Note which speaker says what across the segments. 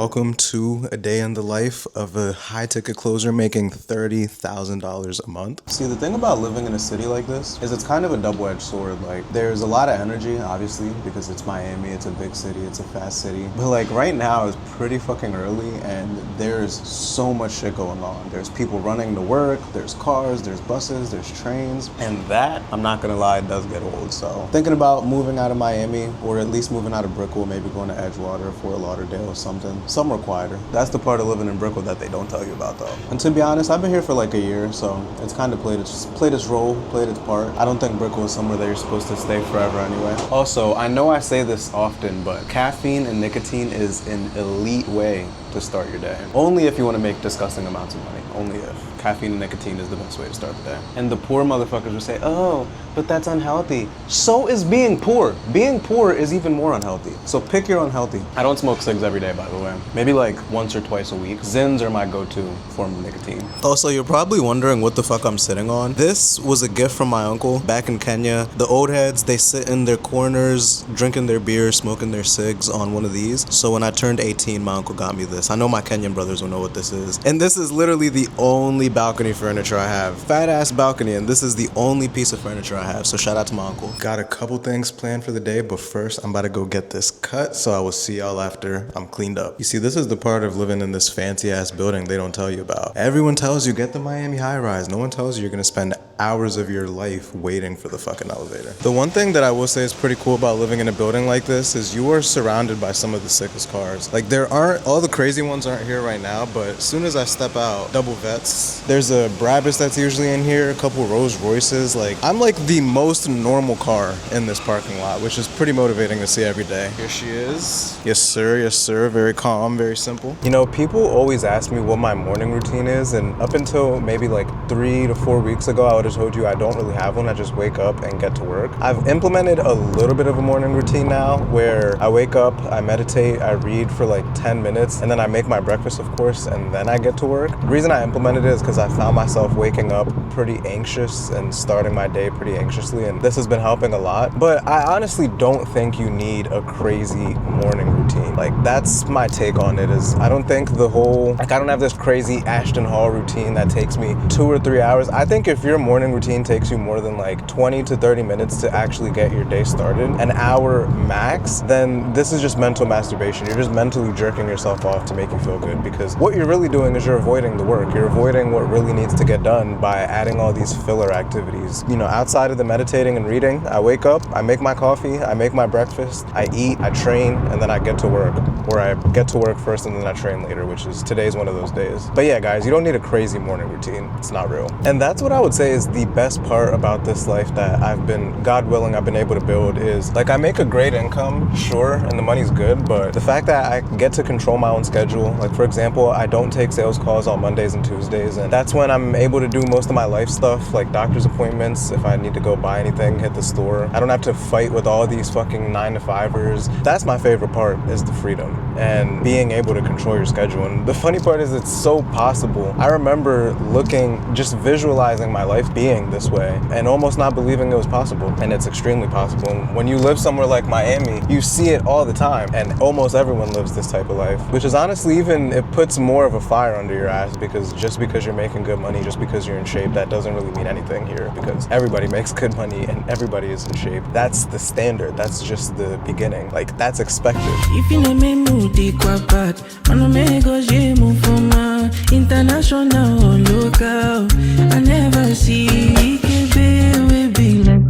Speaker 1: welcome to a day in the life of a high-ticket closer making $30,000 a month. See, the thing about living in a city like this is it's kind of a double-edged sword. Like, there's a lot of energy, obviously, because it's Miami, it's a big city, it's a fast city. But like right now, it's pretty fucking early and there's so much shit going on. There's people running to work, there's cars, there's buses, there's trains. And that, I'm not gonna lie, it does get old. So thinking about moving out of Miami, or at least moving out of Brickell, maybe going to Edgewater, Fort Lauderdale or something. Somewhere quieter. That's the part of living in Brickell that they don't tell you about though. And to be honest, I've been here for like a year, so it's kind of played its role, played its part. I don't think Brickell is somewhere that you're supposed to stay forever anyway. Also, I know I say this often, but caffeine and nicotine is an elite way to start your day. Only if you want to make disgusting amounts of money. Only if. Caffeine and nicotine is the best way to start the day. And the poor motherfuckers will say, oh, but that's unhealthy. So is being poor. Being poor is even more unhealthy. So pick your unhealthy. I don't smoke cigs every day, by the way. Maybe like once or twice a week. Zins are my go-to form of nicotine. Also, you're probably wondering what the fuck I'm sitting on. This was a gift from my uncle back in Kenya. The old heads, they sit in their corners, drinking their beer, smoking their cigs on one of these. So when I turned 18, my uncle got me this. I know my Kenyan brothers will know what this is. And this is literally the only balcony furniture I have. Fat ass balcony, and this is the only piece of furniture I have. So shout out to my uncle. Got a couple things planned for the day, but first I'm about to go get this cut. So I will see y'all after I'm cleaned up. You see, this is the part of living in this fancy ass building they don't tell you about. Everyone tells you get the Miami high rise. No one tells you you're gonna spend hours of your life waiting for the fucking elevator. The one thing that I will say is pretty cool about living in a building like this is you are surrounded by some of the sickest cars. Like there aren't, all the crazy ones aren't here right now, but as soon as I step out, double vets, there's a Brabus that's usually in here, a couple Rolls Royces. Like I'm like the most normal car in this parking lot, which is pretty motivating to see every day. Here she is. Yes sir, very calm, very simple. You know, people always ask me what my morning routine is, and up until maybe like 3 to 4 weeks ago, I would have told you I don't really have one. I just wake up and get to work. I've implemented a little bit of a morning routine now where I wake up, I meditate, I read for like 10 minutes, and then I make my breakfast, of course, and then I get to work. The reason I implemented it is because I found myself waking up pretty anxious and starting my day pretty anxiously, and this has been helping a lot. But I honestly don't think you need a crazy morning routine. Like that's my take on it, is I don't think the whole, like I don't have this crazy Ashton Hall routine that takes me 2 or 3 hours. I think if your morning routine takes you more than like 20 to 30 minutes to actually get your day started, an hour max, then this is just mental masturbation. You're just mentally jerking yourself off to make you feel good, because what you're really doing is you're avoiding the work. You're avoiding what really needs to get done by adding all these filler activities. You know, outside of the meditating and reading, I wake up, I make my coffee, I make my breakfast, I eat, I train, and then I get to work. Or I get to work first and then I train later, which is today's one of those days. But yeah, guys, you don't need a crazy morning routine. It's not real. And that's what I would say is the best part about this life that I've been, God willing, I've been able to build is, like, I make a great income, sure, and the money's good, but the fact that I get to control my own schedule, like for example, I don't take sales calls on Mondays and Tuesdays, and that's when I'm able to do most of my life stuff, like doctor's appointments, if I need to go buy anything, hit the store. I don't have to fight with all these fucking 9-to-5ers. That's my favorite part, is the freedom and being able to control your schedule. And the funny part is it's so possible. I remember looking, just visualizing my life being this way and almost not believing it was possible. And it's extremely possible. And when you live somewhere like Miami, you see it all the time, and almost everyone lives this type of life, which is honestly, even it puts more of a fire under your ass, because just because you're making good money, just because you're in shape, that doesn't really mean anything here, because everybody makes good money and everybody is in shape. That's the standard. That's just the beginning. Like, that's expected.
Speaker 2: If you let me move the quapat, I me go move from my international or local. I never see it be like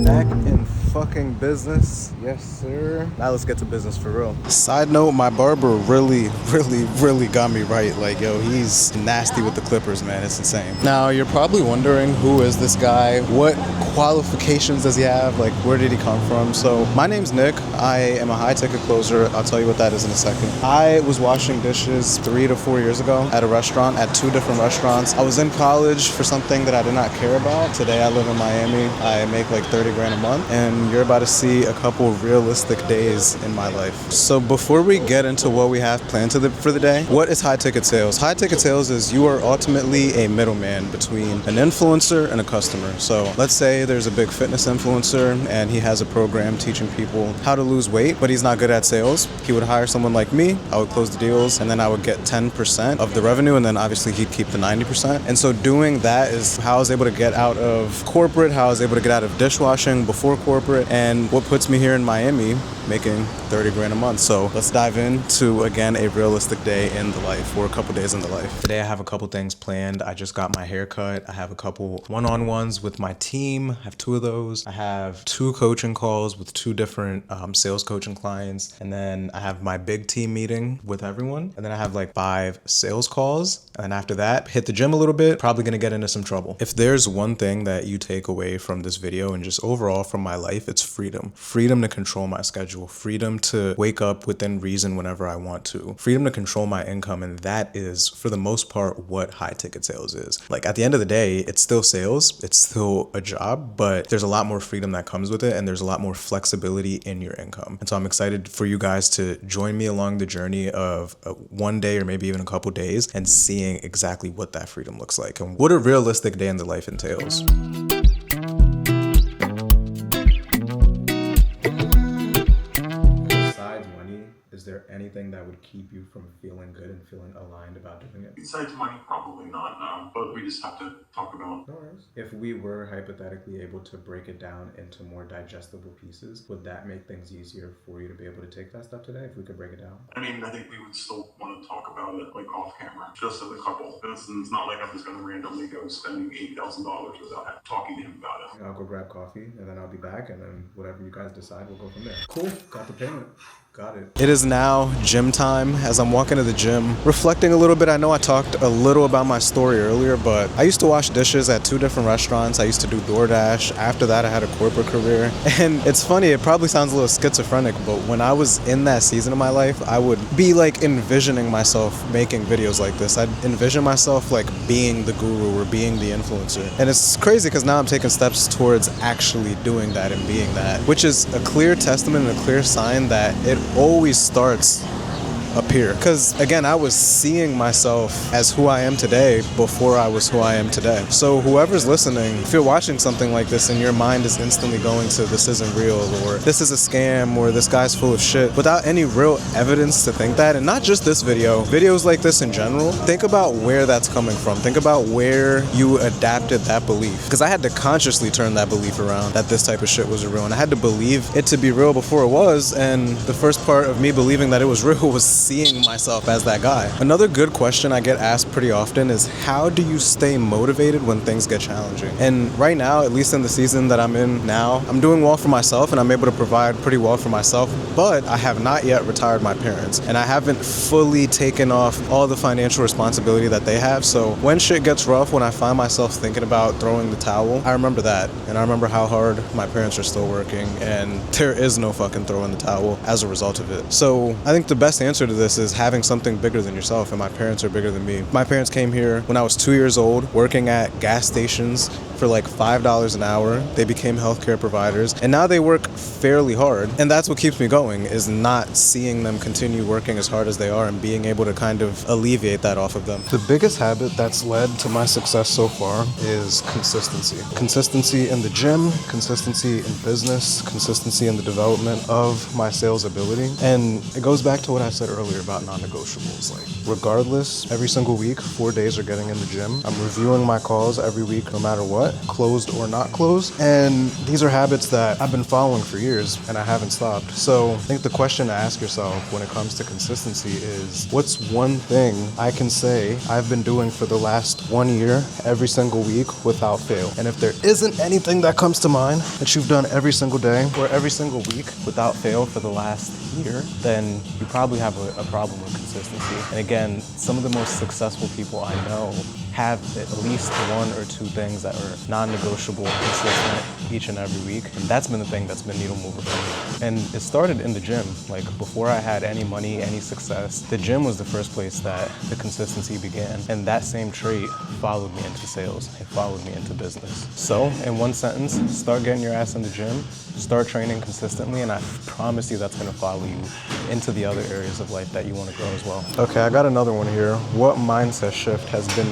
Speaker 1: back in fucking business. Yes, sir. Now let's get to business for real. Side note, my barber really got me right. Like, yo, he's nasty with the clippers, man. It's insane. Now, you're probably wondering, who is this guy? What qualifications does he have? Like, where did he come from? So, my name's Nick. I am a high-ticket closer. I'll tell you what that is in a second. I was washing dishes 3 to 4 years ago at a restaurant, at 2 different restaurants. I was in college for something that I did not care about. Today, I live in Miami. I make like 30 grand a month. And you're about to see a couple realistic days in my life. So before we get into what we have planned for the day, what is high ticket sales? High ticket sales is you are ultimately a middleman between an influencer and a customer. So let's say there's a big fitness influencer and he has a program teaching people how to lose weight, but he's not good at sales. He would hire someone like me, I would close the deals, and then I would get 10% of the revenue, and then obviously he'd keep the 90%. And so doing that is how I was able to get out of corporate, how I was able to get out of dishwashing before corporate, and what puts me here in Miami making 30 grand a month. So let's dive into, again, a realistic day in the life, or a couple days in the life. Today I have a couple things planned. I just got my hair cut. I have a couple one-on-ones with my team. I have 2 of those. I have 2 coaching calls with 2 different sales coaching clients. And then I have my big team meeting with everyone. And then I have like 5 sales calls. And after that, hit the gym a little bit, probably gonna get into some trouble. If there's one thing that you take away from this video and just overall from my life, it's freedom. Freedom to control my schedule. Freedom to wake up within reason whenever I want to. Freedom to control my income. And that is, for the most part, what high ticket sales is. Like, at the end of the day, it's still sales. It's still a job, but there's a lot more freedom that comes with it. And there's a lot more flexibility in your income. And so I'm excited for you guys to join me along the journey of one day or maybe even a couple days and seeing exactly what that freedom looks like and what a realistic day in the life entails. Is there anything that would keep you from feeling good and feeling aligned about doing it?
Speaker 3: Besides money, probably not, no. But we just have to talk about.
Speaker 1: No worries. If we were hypothetically able to break it down into more digestible pieces, would that make things easier for you to be able to take that step today if we could break it down?
Speaker 3: I mean, I think we would still want to talk about it like off camera, just as a couple. It's not like I'm just going to randomly go spending $8,000 without talking to him about it.
Speaker 1: I'll go grab coffee and then I'll be back, and then whatever you guys decide, we'll go from there. Cool. Got the payment. Got it. It is now gym time. As I'm walking to the gym, reflecting a little bit. I know I talked a little about my story earlier, but I used to wash dishes at 2 different restaurants. I used to do DoorDash. After that, I had a corporate career. And it's funny, it probably sounds a little schizophrenic, but when I was in that season of my life, I would be like envisioning myself making videos like this. I'd envision myself like being the guru or being the influencer. And it's crazy because now I'm taking steps towards actually doing that and being that, which is a clear testament and a clear sign that it always starts up here. Because again, I was seeing myself as who I am today before I was who I am today. So whoever's listening, if you're watching something like this and your mind is instantly going to this isn't real, or this is a scam, or this guy's full of shit, without any real evidence to think that, and not just this video, videos like this in general, think about where that's coming from. Think about where you adapted that belief. Because I had to consciously turn that belief around, that this type of shit was real, and I had to believe it to be real before it was. And the first part of me believing that it was real was seeing myself as that guy. Another good question I get asked pretty often is, how do you stay motivated when things get challenging? And right now, at least in the season that I'm in now, I'm doing well for myself and I'm able to provide pretty well for myself, but I have not yet retired my parents and I haven't fully taken off all the financial responsibility that they have. So when shit gets rough, when I find myself thinking about throwing the towel, I remember that. And I remember how hard my parents are still working, and there is no fucking throwing the towel as a result of it. So I think the best answer to this is having something bigger than yourself, and my parents are bigger than me. My parents came here when I was 2 years old, working at gas stations for like $5 an hour. They became healthcare providers, and now they work fairly hard. And that's what keeps me going, is not seeing them continue working as hard as they are and being able to kind of alleviate that off of them. The biggest habit that's led to my success so far is consistency. Consistency in the gym, consistency in business, consistency in the development of my sales ability. And it goes back to what I said earlier about non-negotiables. Like, regardless, every single week, 4 days are getting in the gym. I'm reviewing my calls every week, no matter what, closed or not closed. And these are habits that I've been following for years and I haven't stopped. So I think the question to ask yourself when it comes to consistency is, what's one thing I can say I've been doing for the last 1 year, every single week, without fail? And if there isn't anything that comes to mind that you've done every single day or every single week without fail for the last year, then you probably have a problem with consistency. And again, some of the most successful people I know have at least 1 or 2 things that are non-negotiable, consistent each and every week. And that's been the thing that's been needle mover for me. And it started in the gym. Like before I had any money, any success, the gym was the first place that the consistency began. And that same trait followed me into sales. It followed me into business. So in one sentence, start getting your ass in the gym, start training consistently, and I promise you that's gonna follow you into the other areas of life that you wanna grow as well. Okay, I got another one here. What mindset shift has been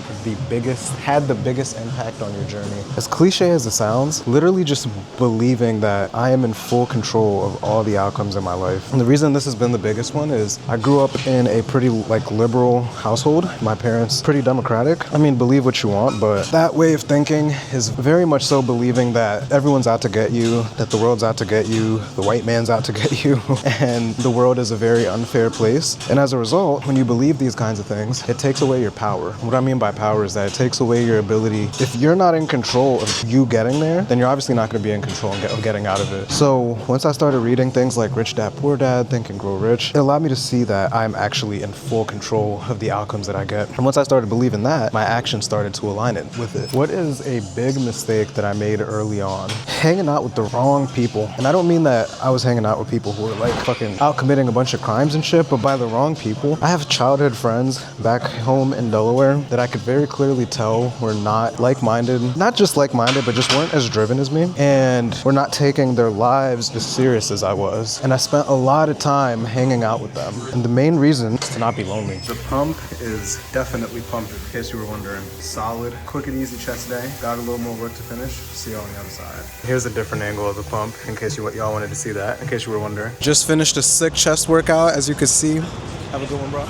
Speaker 1: had the biggest impact on your journey? As cliche as it sounds, literally just believing that I am in full control of all the outcomes in my life. And the reason this has been the biggest one is I grew up in a pretty liberal household. My parents pretty democratic. I mean, believe what you want, but that way of thinking is very much so believing that everyone's out to get you, that the world's out to get you, the white man's out to get you, and the world is a very unfair place. And as a result, when you believe these kinds of things, it takes away your power. What I mean by power is that it takes away your ability. If you're not in control of you getting there, then you're obviously not going to be in control of getting out of it. So once I started reading things like Rich Dad Poor Dad, Think and Grow Rich, it allowed me to see that I'm actually in full control of the outcomes that I get. And once I started believing that, my actions started to align it with it. What is a big mistake that I made early on? Hanging out with the wrong people. And I don't mean that I was hanging out with people who were fucking out committing a bunch of crimes and shit, but by the wrong people. I have childhood friends back home in Delaware that I could very clearly tell were not like-minded, not just like-minded, but just weren't as driven as me, and were not taking their lives as serious as I was. And I spent a lot of time hanging out with them. And the main reason is to not be lonely. The pump is definitely pumping, in case you were wondering. Solid, quick and easy chest day. Got a little more work to finish. See you on the other side. Here's a different angle of the pump, in case y'all wanted to see that, in case you were wondering. Just finished a sick chest workout, as you can see. Have a good one, bro.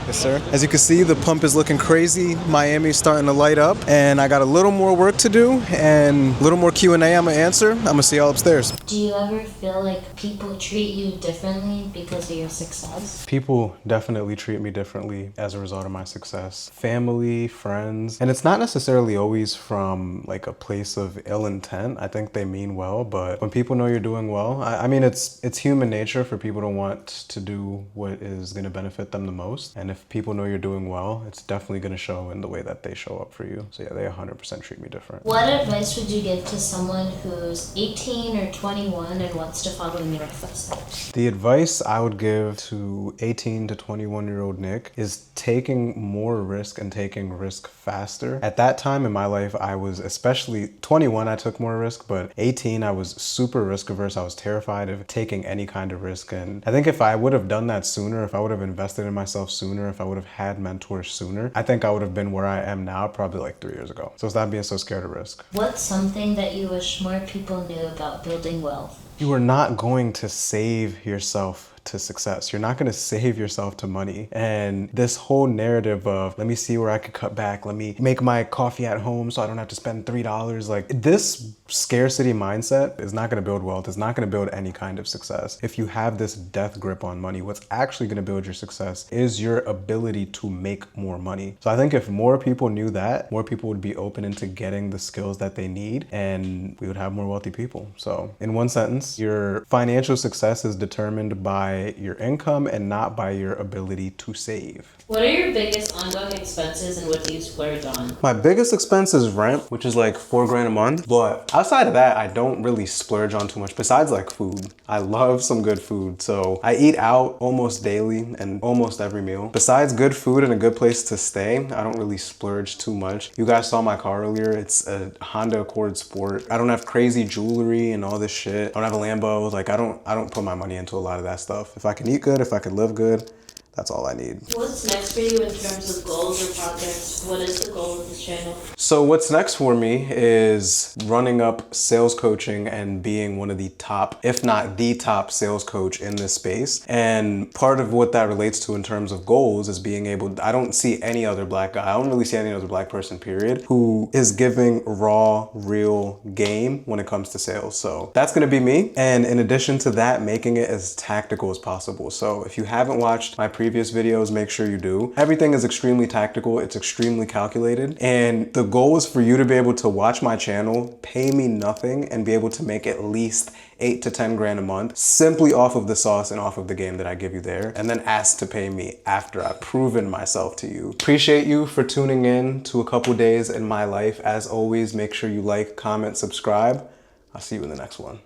Speaker 1: Yes, sir. As you can see, the pump is looking crazy. Miami's starting to light up, and I got a little more work to do and a little more Q&A I'm gonna answer. I'm gonna see y'all upstairs.
Speaker 4: Do you ever feel like people treat you differently because of your success?
Speaker 1: People definitely treat me differently as a result of my success. Family, friends, and it's not necessarily always from a place of ill intent. I think they mean well, but when people know you're doing well, I mean, it's human nature for people to want to do what is gonna benefit them the most. And if people know you're doing well, it's definitely gonna show in the way that they show up for you. So yeah, they 100% treat me different.
Speaker 4: What advice would you give to someone who's 18 or 21 and wants to follow in your footsteps?
Speaker 1: The advice I would give to 18 to 21-year-old Nick is taking more risk and taking risk faster. At that time in my life, I was, especially 21, I took more risk, but 18, I was super risk averse. I was terrified of taking any kind of risk. And I think if I would have done that sooner, if I would have invested in myself sooner, if I would have had mentors sooner, I think I would have been where I am now probably 3 years ago. So stop being so scared of risk.
Speaker 4: What's something that you wish more people knew about building wealth?
Speaker 1: You are not going to save yourself to success. You're not going to save yourself to money. And this whole narrative of, let me see where I could cut back, let me make my coffee at home so I don't have to spend $3. This scarcity mindset is not going to build wealth. It's not going to build any kind of success. If you have this death grip on money, what's actually going to build your success is your ability to make more money. So I think if more people knew that, more people would be open into getting the skills that they need, and we would have more wealthy people. So in one sentence, your financial success is determined by your income and not by your ability to save.
Speaker 4: What are your biggest ongoing expenses and what do you splurge on?
Speaker 1: My biggest expense is rent, which is $4 grand a month. But outside of that, I don't really splurge on too much besides food. I love some good food. So I eat out almost daily and almost every meal. Besides good food and a good place to stay, I don't really splurge too much. You guys saw my car earlier. It's a Honda Accord Sport. I don't have crazy jewelry and all this shit. I don't have a Lambo. I don't put my money into a lot of that stuff. If I can eat good, if I can live good, that's all I need.
Speaker 4: What's next for you in terms of goals or projects? What is the goal of this channel?
Speaker 1: So what's next for me is running up sales coaching and being one of the top, if not the top sales coach in this space. And part of what that relates to in terms of goals is being able, I don't see any other black guy, I don't really see any other black person, period, who is giving raw, real game when it comes to sales. So that's gonna be me. And in addition to that, making it as tactical as possible. So if you haven't watched my previous previous videos, make sure you do. Everything is extremely tactical, it's extremely calculated, and the goal is for you to be able to watch my channel, pay me nothing, and be able to make at least 8 to 10 grand a month simply off of the sauce and off of the game that I give you there, and then ask to pay me after I've proven myself to you. Appreciate you for tuning in to a couple days in my life. As always, make sure you like, comment, subscribe. I'll see you in the next one.